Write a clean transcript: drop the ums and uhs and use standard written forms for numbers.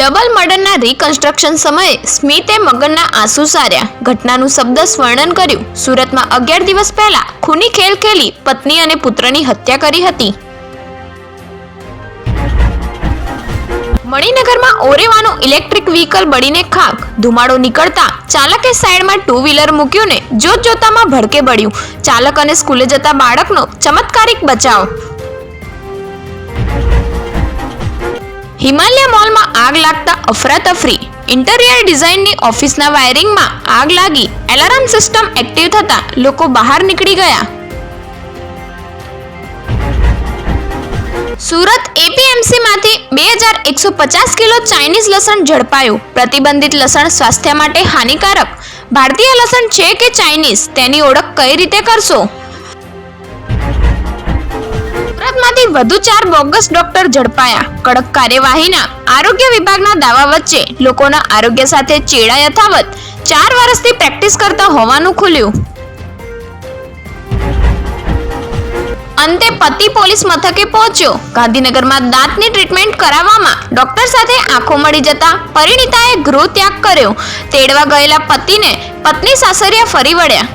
Double મર્ડરના reconstruction સમયે સ્મિતે મગનના આંસુ સાર્યા. ઘટનાનું શબ્દશ વર્ણન કર્યું. સુરતમાં 11 દિવસ પહેલા ખૂની ખેલ ખેલી પત્ની અને પુત્રની હત્યા કરી હતી. મણિનગરમાં ઓરેવાનું ઇલેક્ટ્રિક વ્હીકલ બળીને ખાક. ધુમાડો નીકળતા ચાલકે સાઈડમાં ટુ વ્હીલર મૂક્યું ને જોત જોતામાં ભડકે બળ્યું. ચાલક અને સ્કૂલે જતા બાળકનો ચમત્કારિક બચાવ. હિમાલય મોલમાં આગ લાગતા અફરાતફરી. ઇન્ટિરિયર ડિઝાઇનની ઓફિસના વાયરિંગમાં આગ લાગી. એલાર્મ સિસ્ટમ એક્ટિવ થતા લોકો બહાર નીકળી ગયા. સુરત એપીએમસીમાંથી 2150 કિલો ચાઇનીઝ લસણ ઝડપાયું. પ્રતિબંધિત લસણ સ્વાસ્થ્ય માટે હાનિકારક. ભારતીય લસણ છે કે ચાઇનીઝ, તેની ઓળખ કઈ રીતે કરશો? સુરતમાંથી વધુ 4 બોગસ ડોક્ટર ઝડપાયા. કડક કાર્યવાહીના આરોગ્ય વિભાગના દાવા વચ્ચે લોકોના આરોગ્ય સાથે ચેડા યથાવત. 4 વર્ષથી પ્રેક્ટિસ કરતા હોવાનું ખુલ્યું. અંતે પતિ પોલીસ મથકે પહોંચ્યો. ગાંધીનગરમાં દાંતની ટ્રીટમેન્ટ કરાવવામાં ડોક્ટર સાથે આંખો મળી જતા પરિણીતાએ ગૃહ ત્યાગ કર્યો. તેડવા ગયેલા પતિને પત્ની સાસરિયા ફરી વળ્યા.